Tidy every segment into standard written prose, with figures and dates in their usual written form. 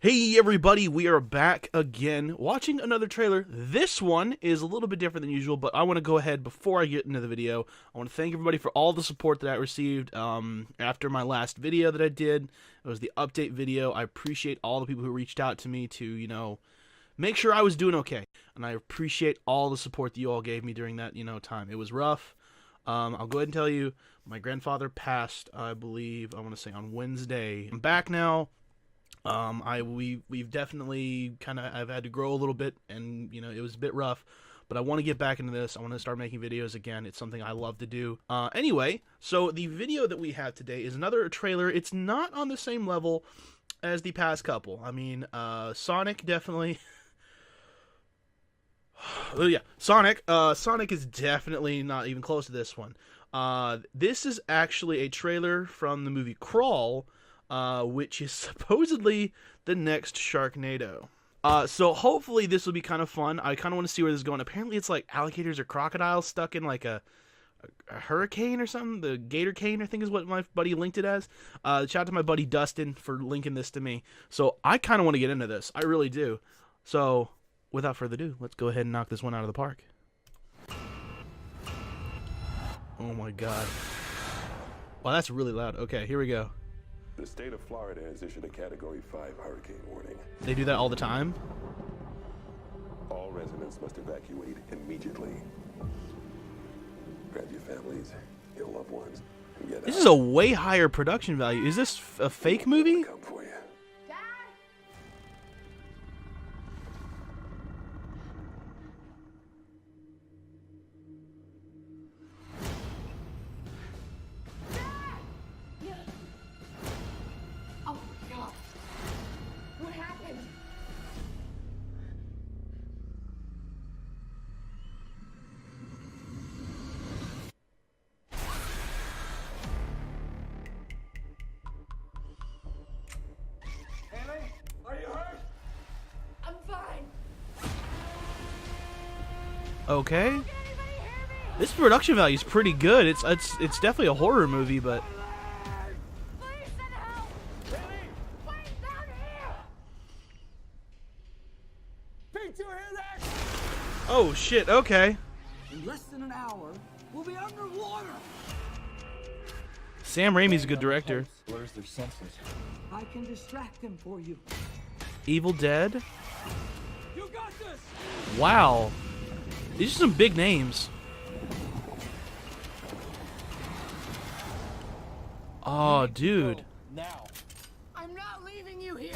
Hey everybody, we are back again watching another trailer. This one is a little bit different than usual, but I want to go ahead before I get into the video. I want to thank everybody for all the support that I received after my last video that I did. It was the update video. I appreciate all the people who reached out to me to, make sure I was doing okay. And I appreciate all the support that you all gave me during that, time. It was rough. I'll go ahead and tell you, my grandfather passed, I believe, I want to say on Wednesday. I'm back now. We've definitely I've had to grow a little bit, and it was a bit rough, but I want to get back into this. I want to start making videos again. It's something I love to do. Anyway, so the video that we have today is another trailer. It's not on the same level as the past couple. I mean, Sonic definitely. Oh yeah, Sonic is definitely not even close to this one. This is actually a trailer from the movie Crawl, which is supposedly the next Sharknado. So hopefully this will be kind of fun. I kind of want to see where this is going. Apparently it's like alligators or crocodiles stuck in like a hurricane or something. The gator cane, I think, is what my buddy linked it as. Shout out to my buddy Dustin for linking this to me. So I kind of want to get into this. I really do. So without further ado, let's go ahead and knock this one out of the park. Oh my god. Wow, that's really loud. Okay, here we go. The state of Florida has issued a Category 5 hurricane warning. They do that all the time? All residents must evacuate immediately. Grab your families, your loved ones, and get out. This is a way higher production value. Is this a fake movie? Come for you. Dad? Dad! Oh my God. What happened? Haley, are you hurt? I'm fine. Okay. Can anybody hear me? This production value is pretty good. It's definitely a horror movie, but Please send help. Haley, Wait down here. Pete, you hear that? oh shit. Okay. In less than an hour, we'll be underwater. Sam Raimi's a good director. Where's their senses? I can distract them for you. Evil Dead. You got this. Wow. These are some big names. Oh, dude. Now. I'm not leaving you here.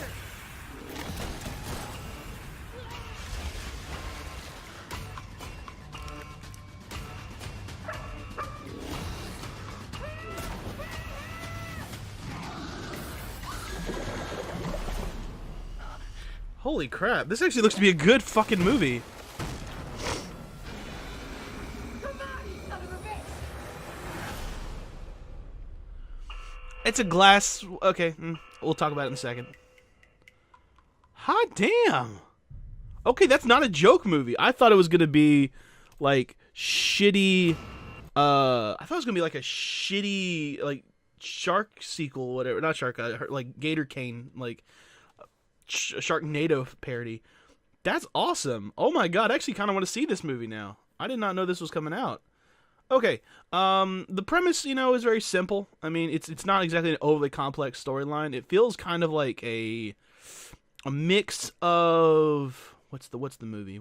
Holy crap. This actually looks to be a good fucking movie. Come on, you son of a bitch. It's a glass. Okay. We'll talk about it in a second. Hot damn. Okay, that's not a joke movie. I thought it was going to be like shitty. I thought it was going to be like a shitty, like, shark sequel, whatever. Not shark, like Gator Cane, like Sharknado parody. That's awesome. Oh my god, I actually kind of want to see this movie now. I did not know this was coming out. Okay, the premise, is very simple. I mean, it's not exactly an overly complex storyline. It feels kind of like a mix of what's the movie?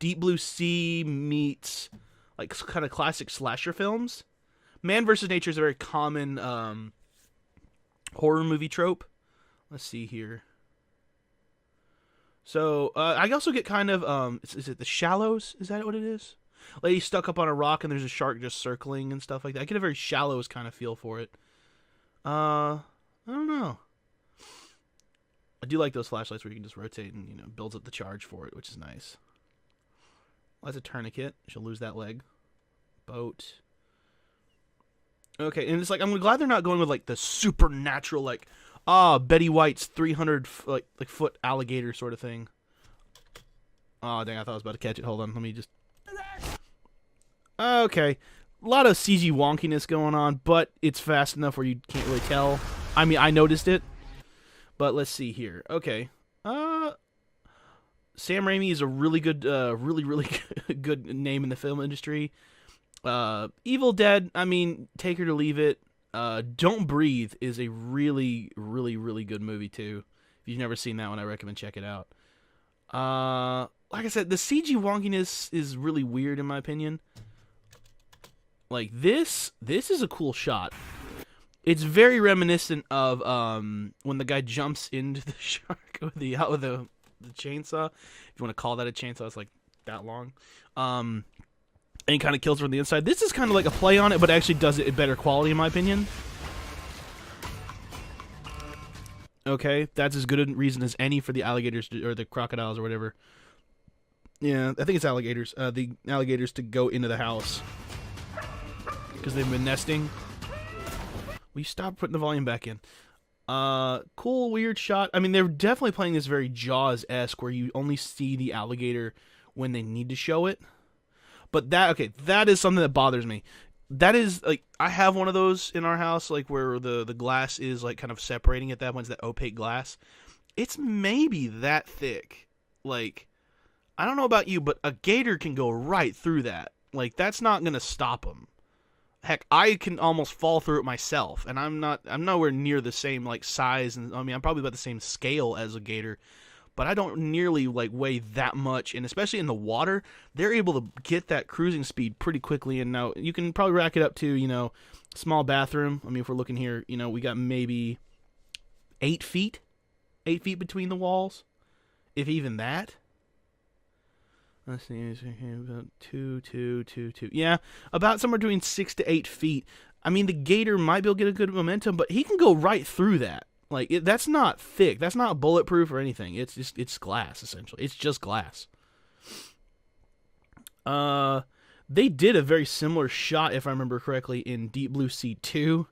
Deep Blue Sea meets like kind of classic slasher films. Man versus Nature is a very common horror movie trope. Let's see here. So, I also get kind of, is it The Shallows? Is that what it is? Lady stuck up on a rock and there's a shark just circling and stuff like that. I get a very Shallows kind of feel for it. I don't know. I do like those flashlights where you can just rotate and, builds up the charge for it, which is nice. Well, that's a tourniquet. She'll lose that leg. Boat. Okay, and it's like, I'm glad they're not going with, like, the supernatural, like, Betty White's 300 like foot alligator sort of thing. Oh dang, I thought I was about to catch it. Hold on, let me just. Okay, a lot of CG wonkiness going on, but it's fast enough where you can't really tell. I mean, I noticed it. But let's see here. Okay. Sam Raimi is a really good, really good name in the film industry. Evil Dead, I mean, take her to leave it. Don't Breathe is a really good movie too. If you've never seen that one, I recommend check it out. Like I said, the CG wonkiness is really weird in my opinion. Like this is a cool shot. It's very reminiscent of when the guy jumps into the shark with the chainsaw. If you want to call that a chainsaw, it's like that long. And he kind of kills her from the inside. This is kind of like a play on it, but actually does it in better quality in my opinion. Okay, that's as good a reason as any for the alligators or the crocodiles or whatever. Yeah, I think it's alligators. The alligators to go into the house because they've been nesting. Will you stop putting the volume back in? Cool, weird shot. I mean, they're definitely playing this very Jaws-esque where you only see the alligator when they need to show it. But that is something that bothers me. That is, like, I have one of those in our house, like, where the glass is, like, kind of separating at that one. It's that opaque glass. It's maybe that thick. Like, I don't know about you, but a gator can go right through that. Like, that's not going to stop them. Heck, I can almost fall through it myself, and I'm nowhere near the same, like, size, and I mean, I'm probably about the same scale as a gator, but I don't nearly, like, weigh that much, and especially in the water, they're able to get that cruising speed pretty quickly, and now you can probably rack it up to, you know, small bathroom. I mean, if we're looking here, you know, we got maybe 8 feet between the walls, if even that. Let's see, about 2. Yeah, about somewhere between 6 to 8 feet. I mean, the gator might be able to get a good momentum, but he can go right through that. Like, that's not thick. That's not bulletproof or anything. It's glass, essentially. It's just glass. They did a very similar shot, if I remember correctly, in Deep Blue Sea 2,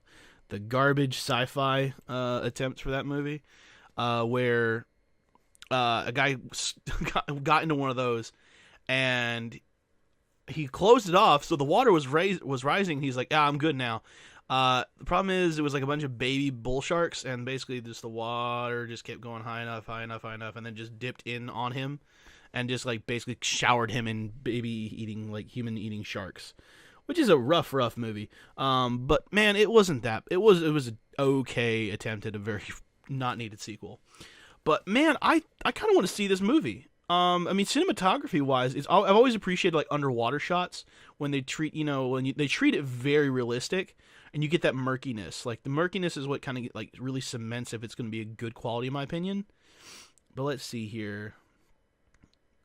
the garbage sci-fi attempt for that movie, where a guy got into one of those, and he closed it off, so the water was rising. He's like, I'm good now. The problem is it was like a bunch of baby bull sharks, and basically just the water just kept going high enough, and then just dipped in on him, and just like basically showered him in human eating sharks, which is a rough movie. But man, it wasn't that. It was an okay attempt at a very not needed sequel. But man, I kind of want to see this movie. I mean, cinematography wise, I've always appreciated like underwater shots when they treat, they treat it very realistic, and you get that murkiness. Like the murkiness is what kind of like really cements if it's going to be a good quality, in my opinion. But let's see here.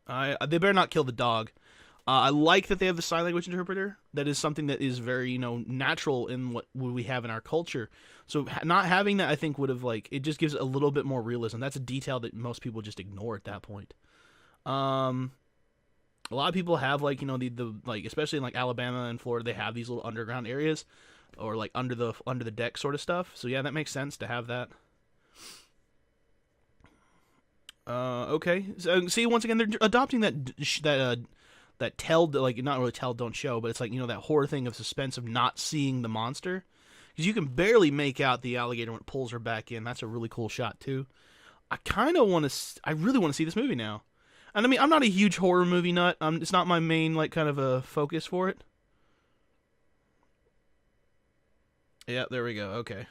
They better not kill the dog. I like that they have the sign language interpreter. That is something that is very, natural in what we have in our culture. So not having that, I think, would have it just gives it a little bit more realism. That's a detail that most people just ignore at that point. A lot of people have the especially in Alabama and Florida, they have these little underground areas or under the deck sort of stuff. So yeah, that makes sense to have that. Okay. So see, once again, they're adopting that tell, not really tell, don't show, but it's that horror thing of suspense of not seeing the monster, because you can barely make out the alligator when it pulls her back in. That's a really cool shot too. I really want to see this movie now. And I mean, I'm not a huge horror movie nut. It's not my main kind of a focus for it. Yeah, there we go. Okay.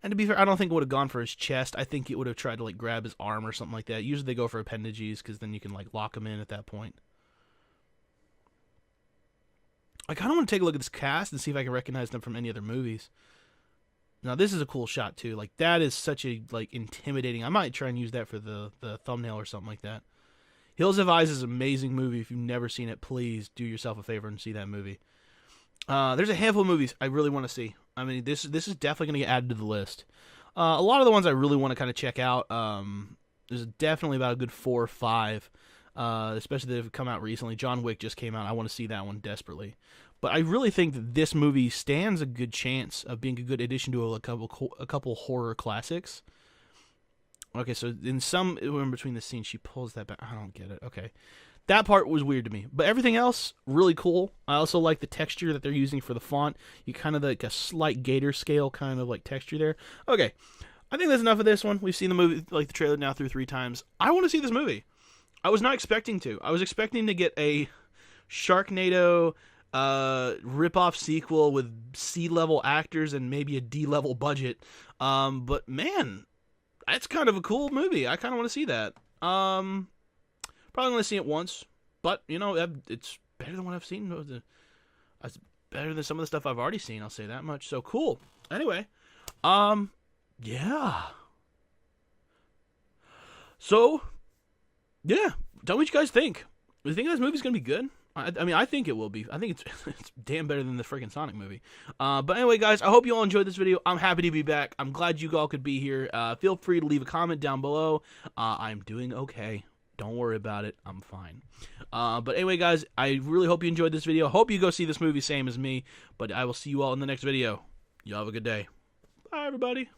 And to be fair, I don't think it would have gone for his chest. I think it would have tried to grab his arm or something like that. Usually they go for appendages because then you can lock them in at that point. I kind of want to take a look at this cast and see if I can recognize them from any other movies. Now this is a cool shot too. That is such a intimidating. I might try and use that for the thumbnail or something like that. Hills Have Eyes is an amazing movie. If you've never seen it, please do yourself a favor and see that movie. There's a handful of movies I really want to see. I mean, this is definitely going to get added to the list. A lot of the ones I really want to kind of check out. There's definitely about a good 4 or 5, especially that have come out recently. John Wick just came out. I want to see that one desperately. But I really think that this movie stands a good chance of being a good addition to a couple horror classics. Okay, so in between the scenes, she pulls that back. I don't get it. Okay. That part was weird to me. But everything else, really cool. I also like the texture that they're using for the font. You kind of a slight gator scale kind of texture there. Okay. I think that's enough of this one. We've seen the movie, like the trailer now, through 3 times. I want to see this movie. I was not expecting to. I was expecting to get a Sharknado rip-off sequel with C-level actors and maybe a D-level budget. But man, that's kind of a cool movie. I kind of want to see that. Probably going to see it once, but you know, it's better than what I've seen. It's better than some of the stuff I've already seen. I'll say that much. So cool. Anyway, yeah. So, yeah. Tell me what you guys think. Do you think this movie's gonna be good? I mean, I think it will be. I think it's damn better than the freaking Sonic movie. But anyway, guys, I hope you all enjoyed this video. I'm happy to be back. I'm glad you all could be here. Feel free to leave a comment down below. I'm doing okay. Don't worry about it. I'm fine. But anyway, guys, I really hope you enjoyed this video. Hope you go see this movie, same as me. But I will see you all in the next video. Y'all have a good day. Bye, everybody.